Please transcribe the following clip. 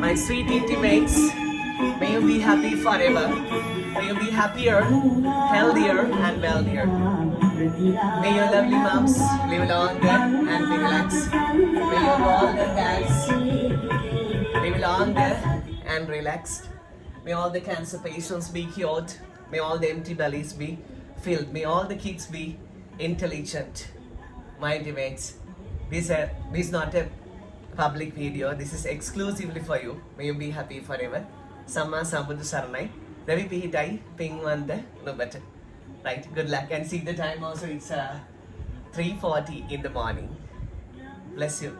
My sweet intimates, may you be happy forever. May you be happier, healthier, and wealthier. May your lovely moms live longer and be relaxed. May your older dads live longer and relaxed. May all the cancer patients be cured. May all the empty bellies be filled. May all the kids be intelligent. My intimates, this is not a public video. This is exclusively for you. May you be happy forever. Samma Sambuddha Saranai. Ravi Pihitai, Ping Wanda, no better. Right, good luck. And see the time also, it's 3:40 in the morning. Bless you.